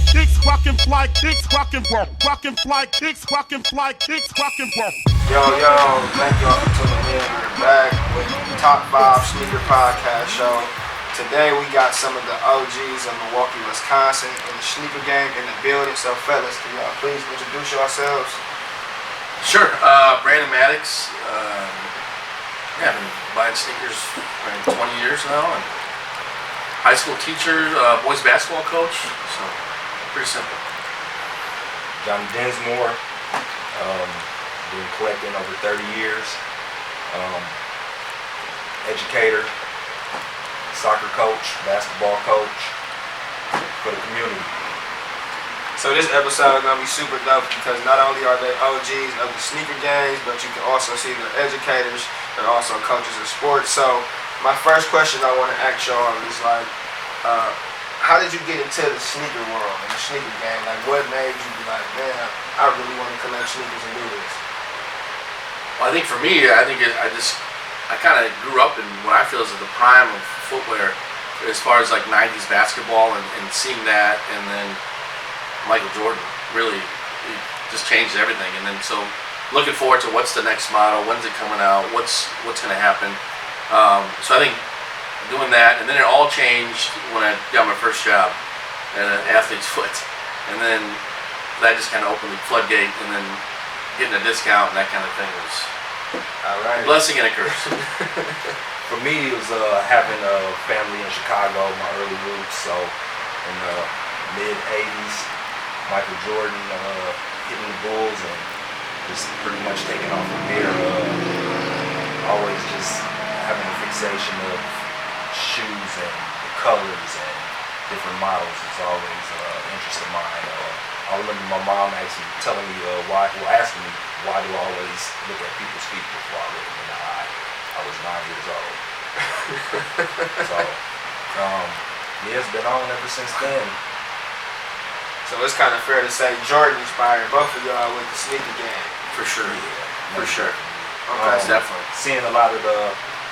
kicks, rockin' fly kicks, rockin' roll. Rockin' fly kicks, rockin' fly kicks, rockin' roll. Yo, thank y'all for tuning in. We're back with the Top 5 Sneaker Podcast Show. Today we got some of the OGs of Milwaukee, Wisconsin in the sneaker game in the building. So fellas, can y'all please introduce yourselves? Sure. Brandon Maddox. I've been buying sneakers for 20 years now. And high school teacher, boys basketball coach. So pretty simple. Johnny Dinsmore. Been collecting over 30 years. Educator, soccer coach, basketball coach for the community. So this episode is going to be super dope because not only are they OGs of the sneaker games, but you can also see they're educators. They're also coaches of sports. So my first question I want to ask y'all is like, how did you get into the sneaker world and the sneaker game? Like what made you be like, man, I really want to collect sneakers and do this? Well, I think for me, I kind of grew up in what I feel is the prime of footwear as far as like 90s basketball and seeing that, and then Michael Jordan really just changed everything. And then so looking forward to what's the next model, when's it coming out, what's going to happen. So I think doing that, and then it all changed when I got my first job at an athlete's foot, and then that just kind of opened the floodgate, and then getting a discount and that kind of thing was a blessing and a curse. For me, it was having a family in Chicago, my early roots. So in the mid 80s, Michael Jordan hitting the Bulls and just pretty much taking off from there. Always just having a fixation of shoes and the colors and different models is always an interest of mine. I remember my mom actually telling me asking me why do I always look at people's feet before I look them in the eye. I was 9 years old. So, it's been on ever since then. So it's kind of fair to say Jordan inspired both of y'all with the sneaker game. For sure. Yeah, For sure. Okay. Definitely. Seeing a lot of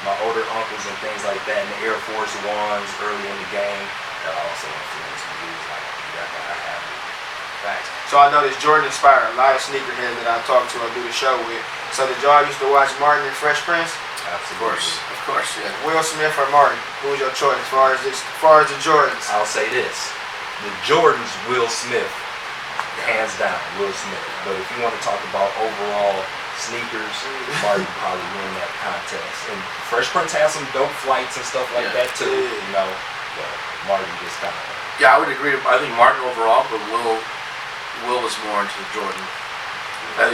my older uncles and things like that in the Air Force Ones early in the game, that also influenced me. It was like, I gotta have it. Facts. So I know this Jordan inspired a lot of sneakerheads that I talk to or do the show with. So did y'all used to watch Martin and Fresh Prince? Absolutely. Of course, yeah. Will Smith or Martin? Who was your choice as far as the Jordans? I'll say this. The Jordans, Will Smith. Hands down, Will Smith. But if you want to talk about overall sneakers, Martin probably win that contest. And Fresh Prince has some dope flights and stuff like that too, you know. But Martin just kind of... Yeah, I would agree. I think Martin overall, but Will was more into Jordan.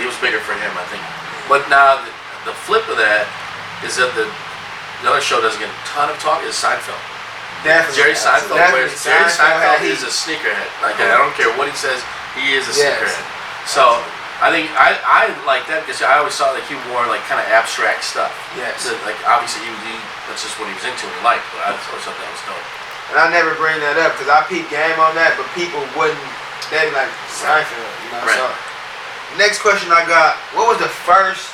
He was bigger for him, I think. But now the flip of that is that the other show doesn't get a ton of talk is Seinfeld. Definitely. Jerry Seinfeld. Jerry Seinfeld is a sneakerhead. Like I don't care what he says, he is a sneakerhead. So I think I like that because I always saw that he wore like kind of abstract stuff. Yes. So, like obviously that's just what he was into and he liked. But I always thought that was dope. And I never bring that up because I peep game on that, but people wouldn't. They like Seinfeld, you know. Right. So next question I got: what was the first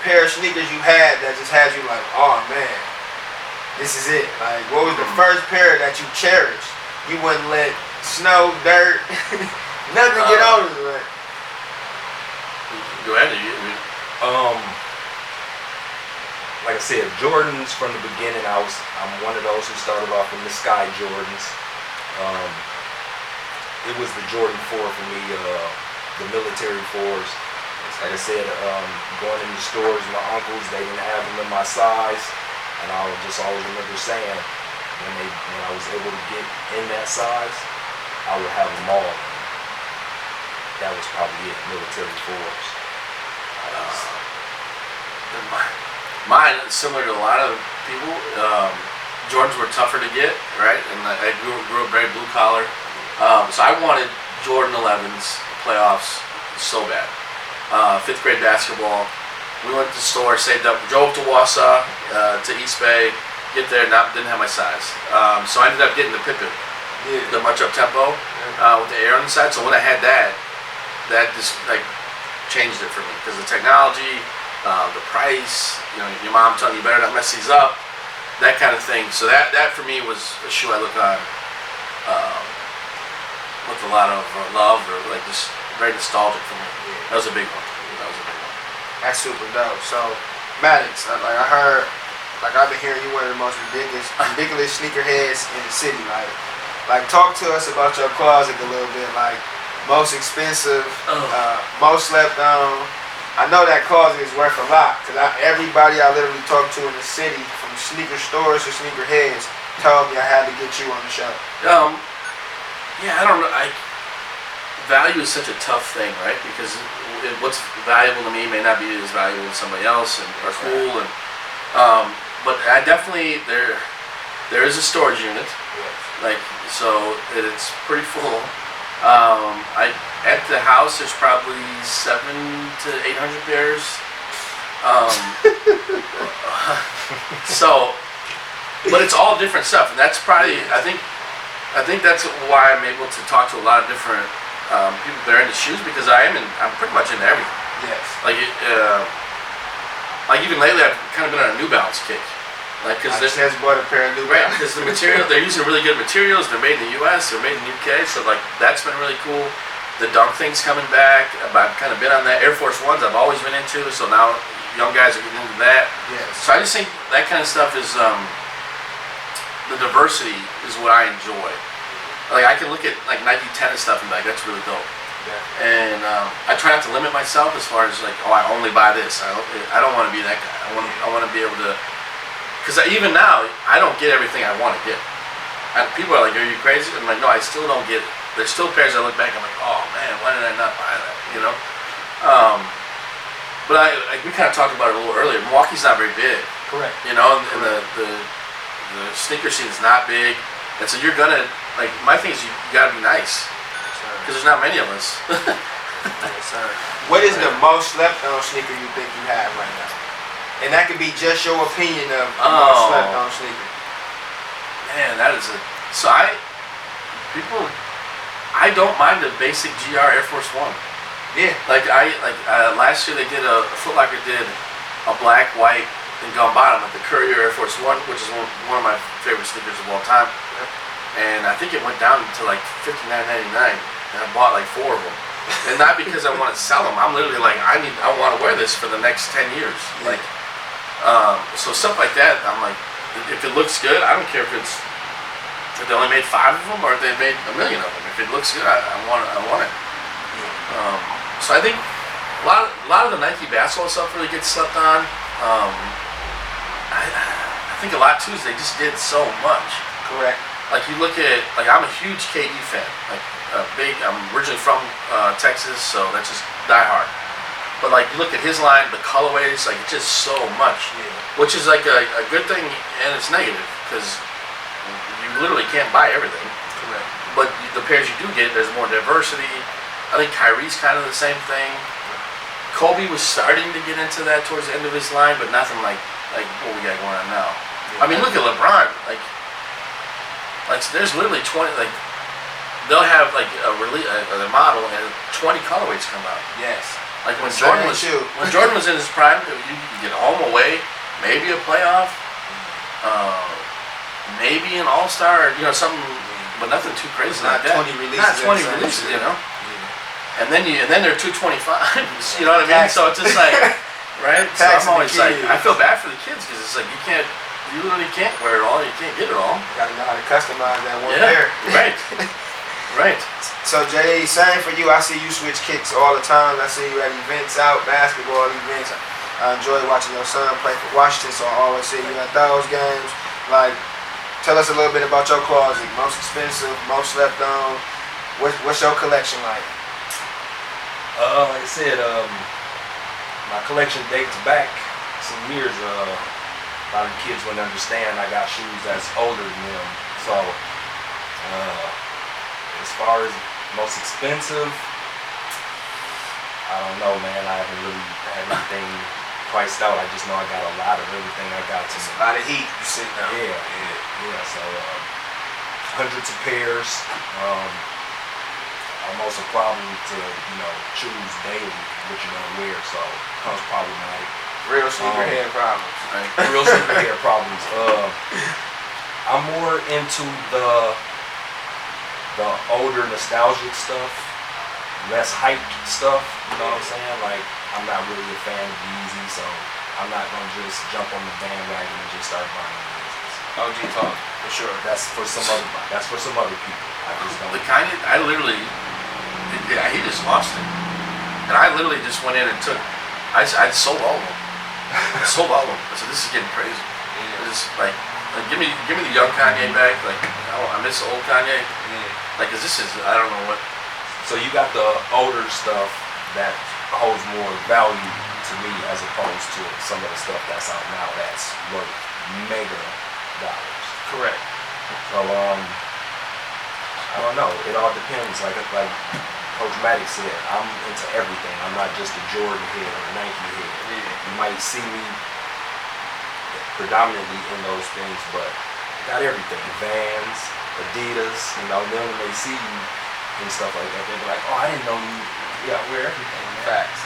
pair of sneakers you had that just had you like, oh man, this is it? Like, what was the first pair that you cherished? You wouldn't let snow, dirt, nothing get on it. Like. Go ahead. Like I said, Jordans from the beginning. I'm one of those who started off with the Sky Jordans. It was the Jordan 4 for me, the military 4s. Like I said, going into stores, my uncles, they didn't have them in my size, and I would just always remember saying, when I was able to get in that size, I would have them all. That was probably it, military 4s. Mine, similar to a lot of people, Jordans were tougher to get, right? And I grew up very blue collar. So I wanted Jordan 11s, playoffs, so bad. 5th grade basketball. We went to the store, saved up, drove to Wausau, to East Bay, get there, didn't have my size. So I ended up getting the Pippen, the much up tempo, with the air on the side. So when I had that just like changed it for me because the technology, the price, your mom telling you better not mess these up, that kind of thing. So that for me was a shoe I look on with a lot of love, or like just very nostalgic for me. That was a big one. That was a big one. That's super dope. So, Maddox, like I heard, like I've been hearing you one of the most ridiculous sneakerheads in the city. Like talk to us about your closet a little bit. Like most expensive, most slept on. I know that closet is worth a lot because everybody I literally talked to in the city, from sneaker stores to sneakerheads, told me I had to get you on the show. Yeah, I don't know. Value is such a tough thing, right? Because what's valuable to me may not be as valuable to somebody else, and or cool. And but I definitely there is a storage unit, like so it's pretty full. At the house there's probably 700 to 800 pairs. So, but it's all different stuff, and that's probably I think that's why I'm able to talk to a lot of different people that are into shoes, because I'm pretty much into everything. Yes. Like even lately I've kind of been on a New Balance kick. Like, because I just bought a pair of New right, Balance. because the material they're using really good materials. They're made in the U.S. They're made in the U.K. So like that's been really cool. The dunk thing's coming back. I've kind of been on that. Air Force Ones I've always been into. So now young guys are getting into that. Yes. So I just think that kind of stuff is the diversity is what I enjoy. Like I can look at like Nike tennis stuff and be like, that's really dope. Yeah. And I try not to limit myself as far as like, oh, I only buy this. I don't want to be that guy. I want to be able to. Because even now, I don't get everything I want to get. And people are like, are you crazy? I'm like, no, I still don't get it. There's still pairs I look back, I'm like, oh man, why did I not buy that? You know? But we kind of talked about it a little earlier. Milwaukee's not very big. Correct. You know, and the sneaker scene is not big. And so you're gonna, like, my thing is you gotta be nice. Because there's not many of us. Yes, sir. What is the most slept on sneaker you think you have right now? And that could be just your opinion of the most slept on sneaker. Man, that is I don't mind the basic GR Air Force One. Yeah. Last year they did Foot Locker did a black, white, and gum bottom with the Courier Air Force One, which is one of my favorite sneakers of all time. Yep. And I think it went down to like $59.99, and I bought like 4 of them. And not because I want to sell them. I'm literally like, I want to wear this for the next 10 years. Yeah. Like, so stuff like that. I'm like, if it looks good, I don't care if they only made 5 of them or if they made 1 million of them. If it looks good, I want it. So I think a lot of the Nike basketball stuff really gets slept on. I think a lot too is they just did so much. Correct. Like you look at, like I'm a huge KD fan. Like I'm originally from Texas, so that's just die hard. But like you look at his line, the colorways, like it's just so much, which is like a good thing and it's negative because you literally can't buy everything. Correct. But the pairs you do get, there's more diversity. I think Kyrie's kind of the same thing. Kobe was starting to get into that towards the end of his line, but nothing like what we got going on now. I mean, look at LeBron. Like there's literally 20. Like they'll have like a model and 20 colorways come out. Yes. Like when Jordan was in his prime, you could get home, away, maybe a playoff, maybe an all-star, something, but nothing too crazy like that. 20 releases. Not 20 releases, And then they're 225s, you know what I mean? So it's just like, right? So I'm always like, I feel bad for the kids because it's like you literally can't wear it all, you can't get it all. You gotta know how to customize that one pair. Right. Right. So Jay, same for you. I see you switch kicks all the time. I see you at events out, basketball events. I enjoy watching your son play for Washington, so I always see you at those games. Like, tell us a little bit about your closet. Most expensive, most slept on. What's your collection like? Like I said, my collection dates back some years. A lot of kids wouldn't understand I got shoes that's older than them. So, as far as most expensive, I don't know, man. I haven't really had anything priced out. I just know I got a lot of everything I got. It's a lot of heat you sitting down. Yeah. So, hundreds of pairs. Almost a problem to choose daily what you're gonna wear. So, it's problematic. Real sneakerhead problems. Right? Real sneakerhead problems. I'm more into the the older nostalgic stuff, less hyped stuff. You know what I'm saying? Like, I'm not really a fan of Yeezy, so I'm not gonna just jump on the bandwagon and just start buying Yeezys. OG talk for sure. That's for some other. That's for some other people. I just don't. The Kanye, I literally, yeah, he just lost it. And I literally just went in and took, I sold all of them. I sold all of them. I said, this is getting crazy. Yeah. It's like give me the young Kanye back. Like, I miss the old Kanye. Yeah. Like, 'cause this is, I don't know what. So you got the older stuff that holds more value to me as opposed to some of the stuff that's out now that's worth mega dollars. Correct. So I don't know. It all depends. Like Coach Maddox said, I'm into everything. I'm not just a Jordan head or a Nike head. Yeah. You might see me predominantly in those things, but got everything. Vans, Adidas, you know, then when they see you and stuff like that, they'll be like, oh, I didn't know you. Yeah, I wear everything, man. Facts.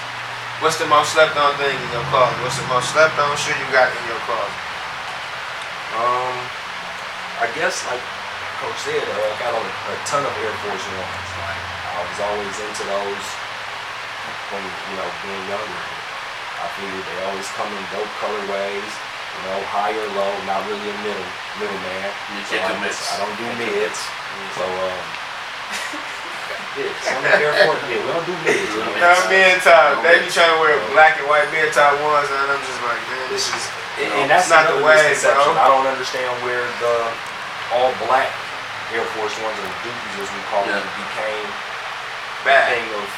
What's the most slept on thing in your closet? What's the most slept on shoe you got in your closet? I guess like Coach said, I got on a ton of Air Force Ones. Like, I was always into those when, you know, being younger. I figured they always come in dope colorways, you know, high or low, not really a middleman. You can't do mids. I don't do mids. So yeah, some Air Force, yeah, we don't do mids. You know? Mid top. They be trying to wear black and white mid top ones, and I'm just like, man, this is. And that's not the another way, misconception. bro. I don't understand where the all black Air Force Ones or dookies, as we call them, became Bad. thing of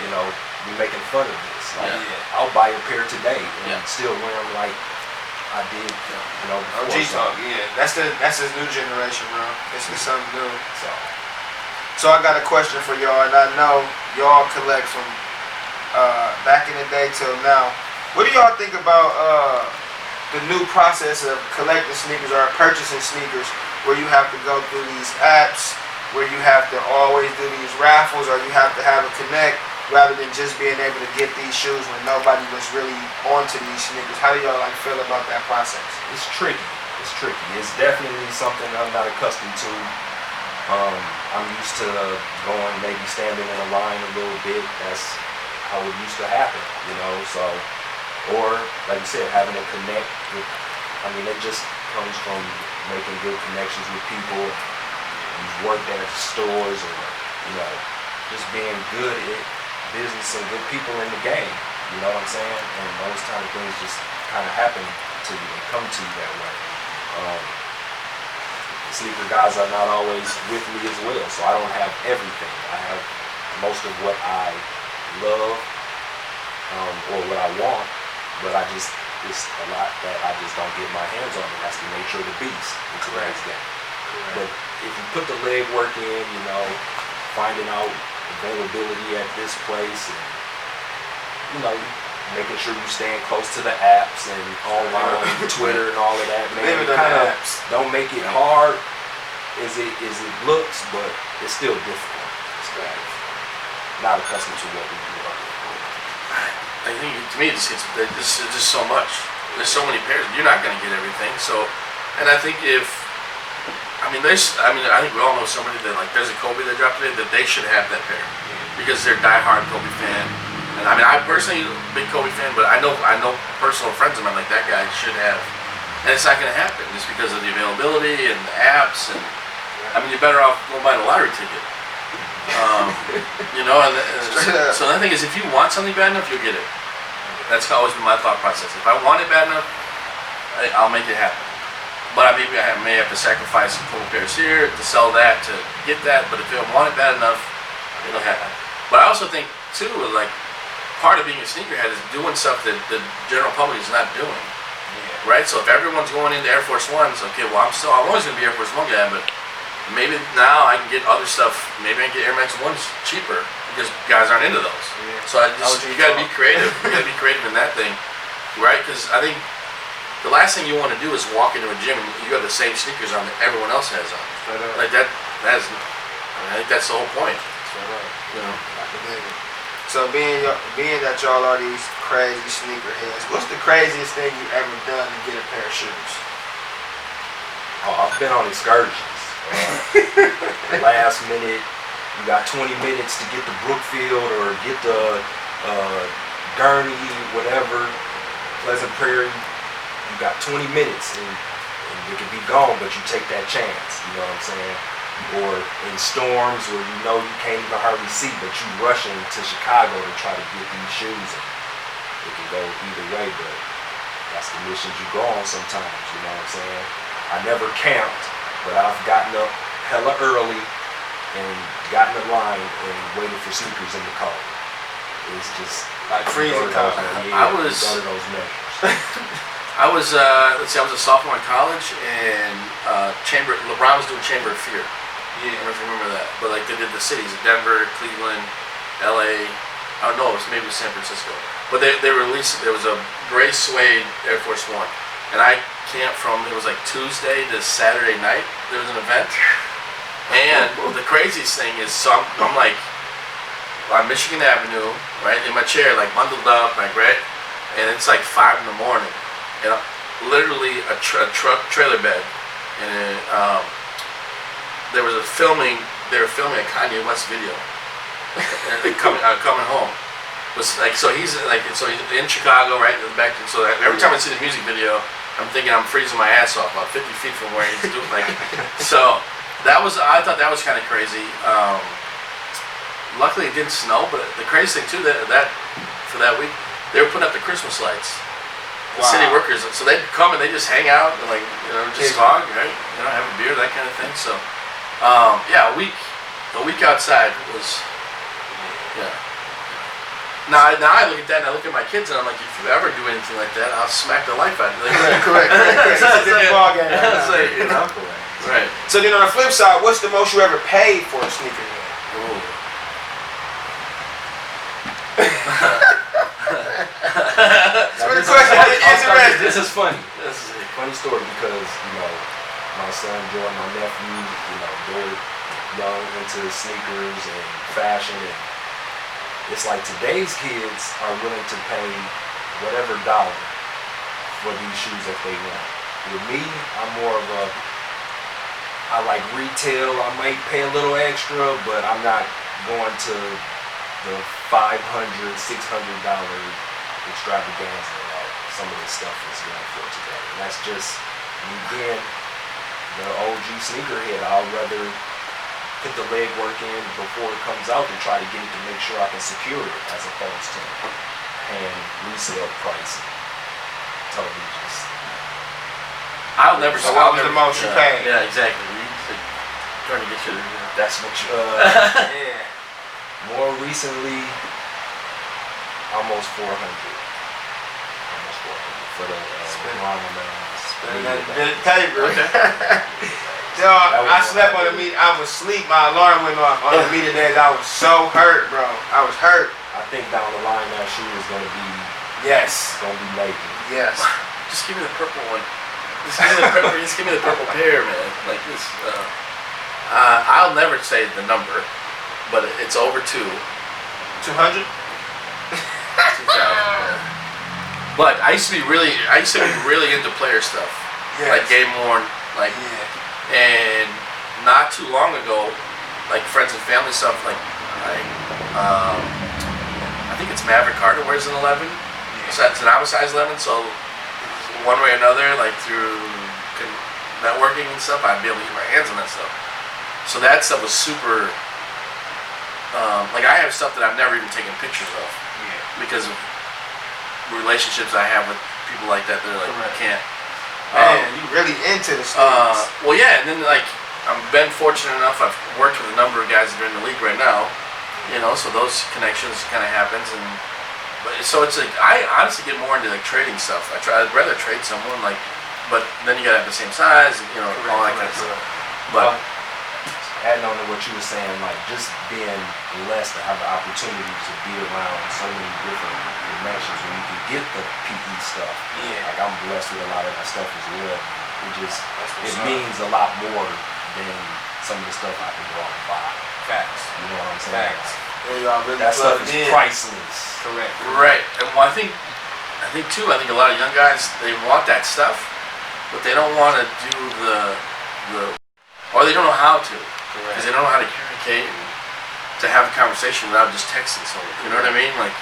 you know, we making fun of this. Like, Yeah. I'll buy a pair today and Yeah. still wear them like I did, you know, before. OG talk, yeah. That's this new generation, bro. This is something new. So So I got a question for y'all, and I know y'all collect from back in the day till now. What do y'all think about the new process of collecting sneakers or purchasing sneakers, where you have to go through these apps, where you have to always do these raffles, or you have to have a connect, rather than just being able to get these shoes when nobody was really onto these sneakers? How do y'all like feel about that process? it's tricky. It's tricky. It's definitely something I'm not accustomed to. I'm used to going, maybe standing in a line a little bit. That's how it used to happen, you know. So, or like you said, having to connect with. I mean, it just comes from making good connections with people. You've worked at stores, or you know, just being good at business and good people in the game. You know what I'm saying? And those kind of things just kind of happen to you and come to you that way. Sleeper guys are not always with me as well, so I don't have everything. I have most of what I love or what I want, but it's a lot that I just don't get my hands on. And that's the nature of the beast in today's game. But if you put the legwork in, you know, finding out availability at this place, and you know, making sure you staying close to the apps and online, Twitter and all of that, man. Living on Kind the of apps. don't make it hard as it looks, but it's still difficult. It's not accustomed to what we do. I think to me it's just so much. There's so many pairs. You're not going to get everything. So, and I think I think we all know somebody that, like, there's a Kobe that dropped today that they should have that pair because they're a diehard Kobe fan. And I mean, I personally a big Kobe fan, but I know personal friends of mine like that guy should have. And it's not going to happen just because of the availability and the apps. And I mean, you're better off going buy a lottery ticket. You know, so the thing is, if you want something bad enough, you'll get it. That's always been my thought process. If I want it bad enough, I'll make it happen. But I may have to sacrifice a couple pairs here to sell that to get that. But if I want it bad enough, it'll happen. But I also think too, like, part of being a sneakerhead is doing stuff that the general public is not doing. Right? So if everyone's going into Air Force Ones, okay, well, I'm always going to be Air Force One guy, but maybe now I can get other stuff. Maybe I can get Air Max 1s cheaper because guys aren't into those. Yeah. So you got to be creative. You got to be creative in that thing, right? Because I think the last thing you want to do is walk into a gym and you have the same sneakers on that everyone else has on. Like that is, I think that's the whole point. You know. So being that y'all are these crazy sneakerheads, what's the craziest thing you ever done to get a pair of shoes? Oh, I've been on excursions. Last minute, you got 20 minutes to get to Brookfield or get to Gurney, whatever, Pleasant Prairie. You got 20 minutes and it could be gone, but you take that chance. You know what I'm saying? Or in storms where you know you can't even hardly see, but you rushing to Chicago to try to get these shoes. It can go either way, but that's the missions you go on sometimes. You know what I'm saying? I never camped, but I've gotten up hella early and gotten in line and waited for sneakers in the cold. It's just Like freezing cold. I was- go to those measures. I was let's see, I was a sophomore in college, and LeBron was doing Chamber of Fear. I don't know if you remember that, but like they did the cities: Denver, Cleveland, LA. I don't know, maybe it was San Francisco. But they released, there was a gray suede Air Force One, and I camped from, it was like Tuesday to Saturday night. There was an event, and the craziest thing is, so I'm like on Michigan Avenue, right in my chair, like bundled up, like right, and it's like 5 in the morning, and literally a truck trailer bed, and they were filming a Kanye West video. And coming home was like, so he's in Chicago, right back. So every time I see the music video, I'm thinking I'm freezing my ass off about 50 feet from where he's doing like. So I thought that was kind of crazy. Luckily it didn't snow, but the crazy thing too that for that week they were putting up the Christmas lights. The city workers, so they'd come and they just hang out and like just talk, right? Have a beer, that kind of thing. So yeah, a week outside was. Yeah. Now I look at that and I look at my kids and I'm like, if you ever do anything like that, I'll smack the life out of you. Like, Correct. It's a different ball game. Right. So then on the flip side, what's the most you ever paid for a sneaker? This is funny. This is a funny story because, my son Jordan, my nephew, they're young into sneakers and fashion, and it's like today's kids are willing to pay whatever dollar for these shoes that they want. With me, I'm more of I like retail. I might pay a little extra, but I'm not going to the $500, $600 extravaganza that some of this stuff is going for today. And that's just me being the OG sneakerhead. I'd rather put the legwork in before it comes out and try to get it to make sure I can secure it as opposed to paying resale price. Totally just. I'll never. So what was the most you paid? Yeah, exactly. Trying to get you. That's what you. Yeah. More recently, almost 400. For the Spending that bit of paper. Okay. Dog, I slept on the meet. I was asleep. My alarm went off on the meeting days. I was so hurt, bro. I was hurt. I think down the line that shoe is gonna be making. Yes. Just give me the purple one. Just give me the purple pair, man. Like this. I'll never say the number, but it's over 2,000. 200. But I used to be really into player stuff, like game worn, like, and not too long ago, like friends and family stuff, like I think it's Maverick Carter wears an 11, so that's an size 11. So one way or another, like through networking and stuff, I'd be able to get my hands on that stuff. So that stuff was super. Like I have stuff that I've never even taken pictures of, because of relationships I have with people like that. They're like, I can't. Man, you really into the sneakers. Well, yeah, and then like I've been fortunate enough. I've worked with a number of guys that are in the league right now. So those connections kind of happens, but so it's like I honestly get more into like trading stuff. I'd rather trade someone but then you gotta have the same size, and all that kind of stuff. But adding on to what you were saying, like just being blessed to have the opportunity to be around so many different dimensions where you can get the PE stuff. Like I'm blessed with a lot of that stuff as well. It means a lot more than some of the stuff I can go out and buy. Facts. You know what I'm saying? Facts. Really that stuff is priceless. Correct. Right. And well, I think a lot of young guys, they want that stuff, but they don't want to do the or they don't know how to, Correct. because they don't know how to communicate and to have a conversation without just texting someone. You know what I mean? Like,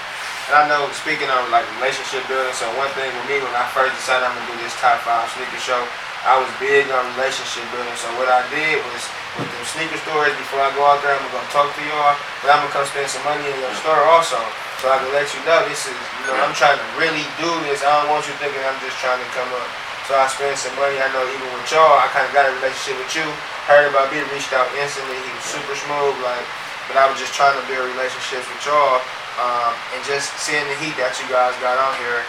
And I know, speaking of like relationship building, so one thing with me when I first decided I'm gonna do this top 5 sneaker show, I was big on relationship building. So what I did was with them sneaker stores, before I go out there, I'm gonna talk to y'all, but I'm gonna come spend some money in your store also, so I can let you know this is, you know, I'm trying to really do this. I don't want you thinking I'm just trying to come up. So I spent some money. I know even with y'all, I kind of got a relationship with you. Heard about me, reached out instantly. He was super smooth, like. But I was just trying to build relationships with y'all, and just seeing the heat that you guys got on here.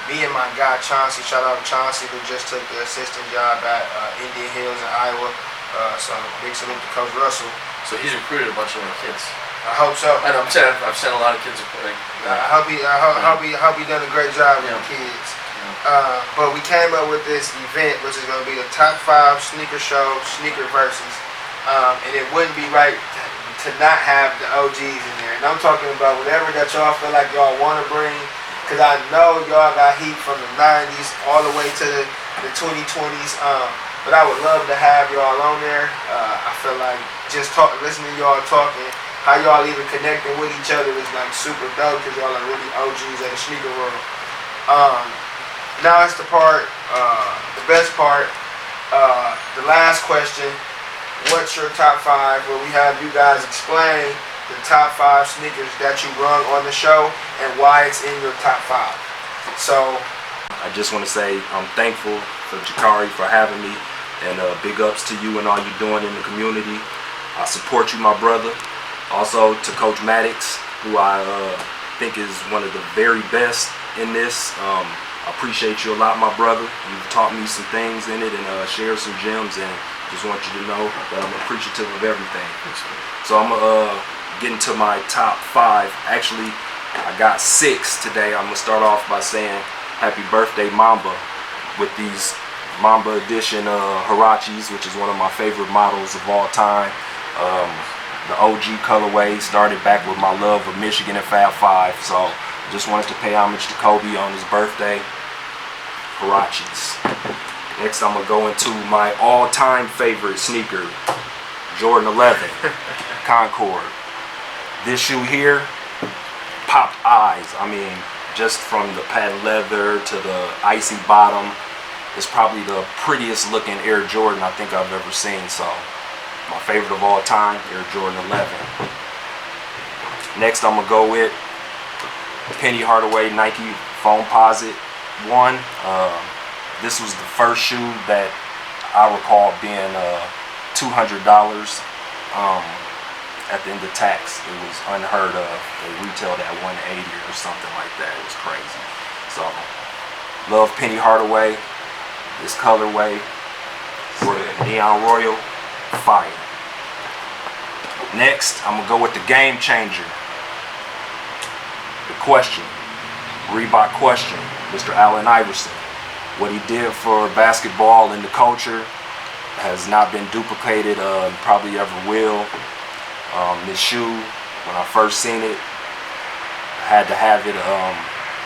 Me and my guy Chauncey, shout out to Chauncey, who just took the assistant job at Indian Hills in Iowa. So big salute to Coach Russell. so he's recruited a bunch of our kids. I hope so. I know. I've sent a lot of kids. I hope he done a great job with the kids. But we came up with this event, which is going to be the top 5 sneaker show, sneaker versus, and it wouldn't be right to not have the OGs in there. And I'm talking about whatever that y'all feel like y'all want to bring, because I know y'all got heat from the 90s all the way to the 2020s. But I would love to have y'all on there. I feel like just listening to y'all talking, how y'all even connecting with each other is like super dope, because y'all are really OGs of the sneaker world. Now it's the part, the best part, the last question. What's your top 5? Where we have you guys explain the top 5 sneakers that you run on the show and why it's in your top 5. So I just want to say I'm thankful for Jakari for having me, and big ups to you and all you're doing in the community. I support you, my brother. Also to Coach Maddox, who I think is one of the very best in this. I appreciate you a lot, my brother. You've taught me some things in it and shared some gems, and just want you to know that I'm appreciative of everything. So I'm getting to my top 5. Actually, I got 6 today. I'm gonna start off by saying happy birthday, Mamba, with these Mamba edition Huaraches, which is one of my favorite models of all time. The OG colorway started back with my love of Michigan and Fab 5. So just wanted to pay homage to Kobe on his birthday. Huaraches. Next, I'm gonna go into my all-time favorite sneaker, Jordan 11 Concord. This shoe here popped eyes. I mean, just from the patent leather to the icy bottom, it's probably the prettiest looking Air Jordan I think I've ever seen. So, my favorite of all time, Air Jordan 11. Next, I'm gonna go with Penny Hardaway Nike Foamposite 1. This was the first shoe that I recall being $200 at the end of tax. It was unheard of. They retailed at $180 or something like that. It was crazy. So, love Penny Hardaway. This colorway, Neon Royal, fire. Next, I'm gonna go with the game changer. The question, Reebok question, Mr. Allen Iverson. What he did for basketball and the culture has not been duplicated, probably ever will. This shoe, when I first seen it, I had to have it.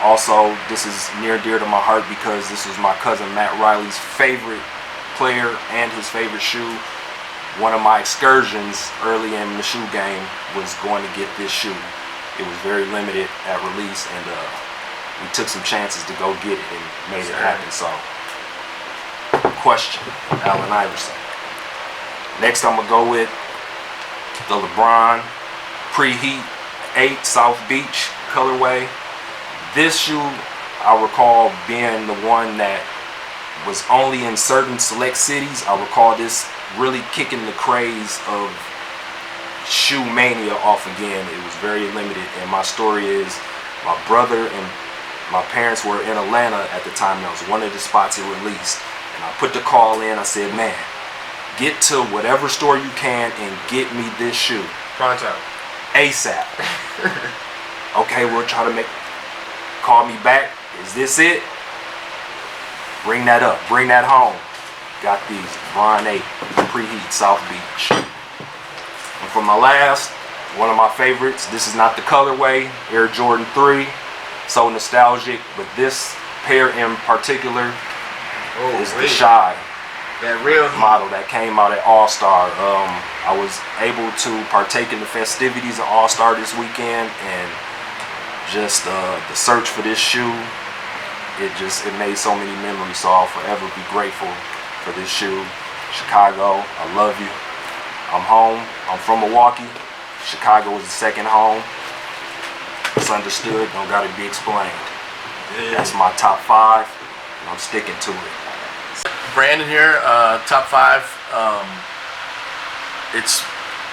Also, this is near and dear to my heart because this was my cousin Matt Riley's favorite player and his favorite shoe. One of my excursions early in the shoe game was going to get this shoe. It was very limited at release, and we took some chances to go get it and made it happen. So, question, Allen Iverson. Next, I'm gonna go with the LeBron Preheat 8 South Beach colorway. This shoe, I recall being the one that was only in certain select cities. I recall this really kicking the craze of shoe mania off again. It was very limited, and my story is my brother and my parents were in Atlanta at the time. That was one of the spots it released, and I put the call in. I said, man, get to whatever store you can and get me this shoe pronto, ASAP. Okay, we'll try to call me back. Is this it? Bring that up, bring that home. Got these Bron 8 Preheat South Beach. And for my last, one of my favorites, this is not the colorway, Air Jordan 3. So nostalgic, but this pair in particular is the Shy. That real heat. model that came out at All-Star. I was able to partake in the festivities of All-Star this weekend, and just the search for this shoe, it made so many memories. So I'll forever be grateful for this shoe. Chicago, I love you. I'm home. I'm from Milwaukee. Chicago is the second home. It's understood, don't gotta be explained. Yeah. That's my top 5, and I'm sticking to it. Brandon here, top 5.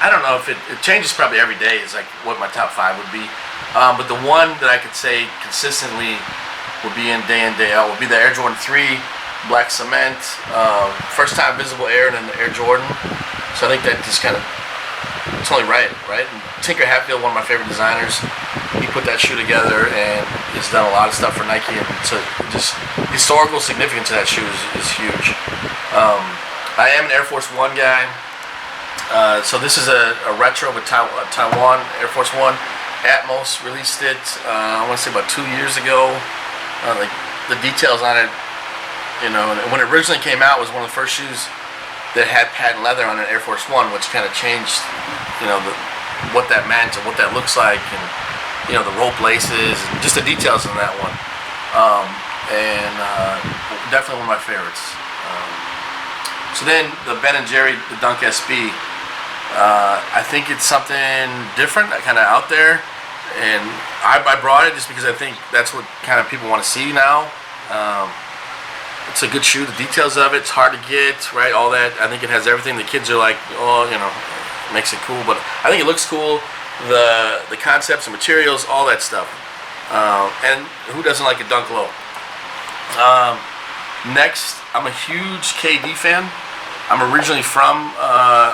I don't know if it changes probably every day. Is like what my top 5 would be. But the one that I could say consistently would be in day out would be the Air Jordan 3 black cement. First time visible air and then the Air Jordan. So I think that just kind of, it's only right? And Tinker Hatfield, one of my favorite designers, he put that shoe together and has done a lot of stuff for Nike, and so just historical significance of that shoe is huge. I am an Air Force One guy, so this is a retro with Taiwan Air Force One. Atmos released it, I want to say about 2 years ago. Like the details on it, you know, when it originally came out, it was one of the first shoes that had patent leather on an Air Force One, which kind of changed, you know, what that meant and what that looks like, and you know, the rope laces, and just the details in that one. Definitely one of my favorites. So then the Ben & Jerry, the Dunk SB, I think it's something different, kind of out there, and I brought it just because I think that's what kind of people want to see now. It's a good shoe. The details of it's hard to get, right? All that. I think it has everything. The kids are like, oh, you know, makes it cool. But I think it looks cool. The concepts and materials, all that stuff. And who doesn't like a dunk low? Next, I'm a huge KD fan. I'm originally from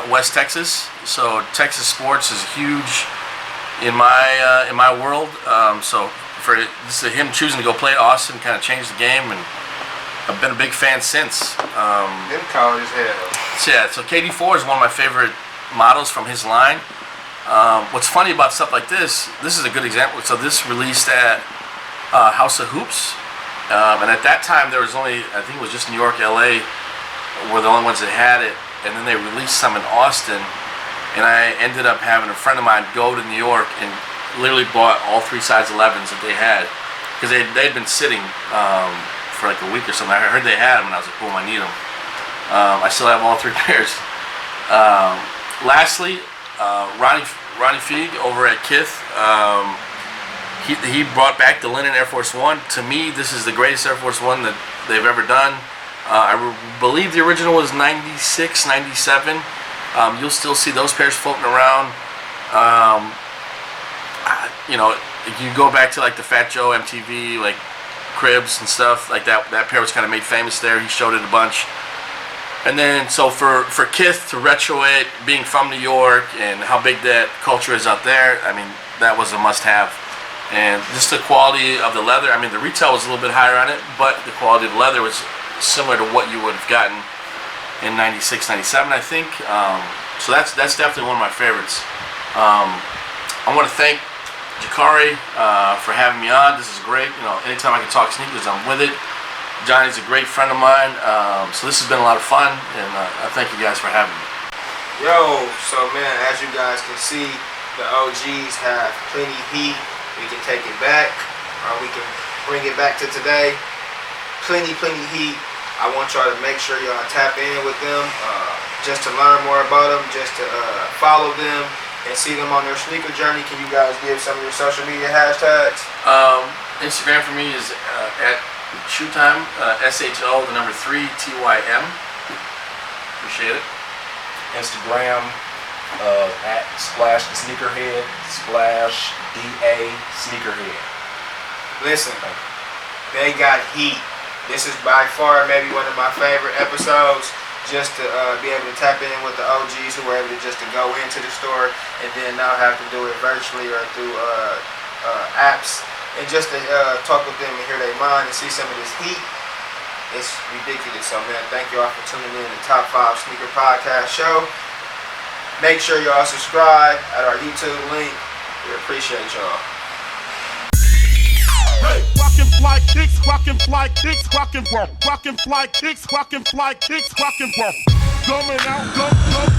West Texas, so Texas sports is huge in my world. So for him choosing to go play at Austin kind of changed the game, and I've been a big fan since. Them cold as hell. So yeah, so KD4 is one of my favorite models from his line. What's funny about stuff like this is a good example. So this released at House of Hoops, and at that time there was only, I think it was just New York, LA were the only ones that had it, and then they released some in Austin, and I ended up having a friend of mine go to New York and literally bought all 3 size 11s that they had, because they'd been sitting for like a week or something. I heard they had them, and I was like, boom, I need them. I still have all 3 pairs. Lastly, Ronnie Feig over at Kith, he brought back the linen Air Force One. To me, this is the greatest Air Force One that they've ever done. I believe the original was 96, 97. You'll still see those pairs floating around. You know, you go back to like the Fat Joe MTV, like Cribs and stuff like that. That pair was kind of made famous there. He showed it a bunch. And then, so for Kith to retro it, being from New York and how big that culture is out there, I mean, that was a must-have. And just the quality of the leather, I mean, the retail was a little bit higher on it, but the quality of the leather was similar to what you would have gotten in 96, 97, I think. So that's definitely one of my favorites. I want to thank Jakari for having me on. This is great. You know, anytime I can talk sneakers, I'm with it. Johnny's a great friend of mine, so this has been a lot of fun, and I thank you guys for having me. Yo, so man, as you guys can see, the OGs have plenty heat. We can take it back, or we can bring it back to today. Plenty heat. I want y'all to make sure y'all tap in with them, just to learn more about them, just to follow them and see them on their sneaker journey. Can you guys give some of your social media hashtags? Instagram for me is at Shoetime, SHO, the number 3, TYM. Appreciate it. Instagram at Splash the Sneakerhead, Splash DA Sneakerhead. Listen, they got heat. This is by far maybe one of my favorite episodes, just to be able to tap in with the OGs who were able to just to go into the store and then now have to do it virtually or through apps, and just to talk with them and hear their mind and see some of this heat. It's ridiculous. So man, thank you all for tuning in to the Top 5 Sneaker Podcast Show. Make sure y'all subscribe at our YouTube link. We appreciate y'all. Rockin' fly kicks, rockin' fly kicks, rockin' roll. Rockin' fly kicks, rockin' fly kicks, rockin' roll. Coming out,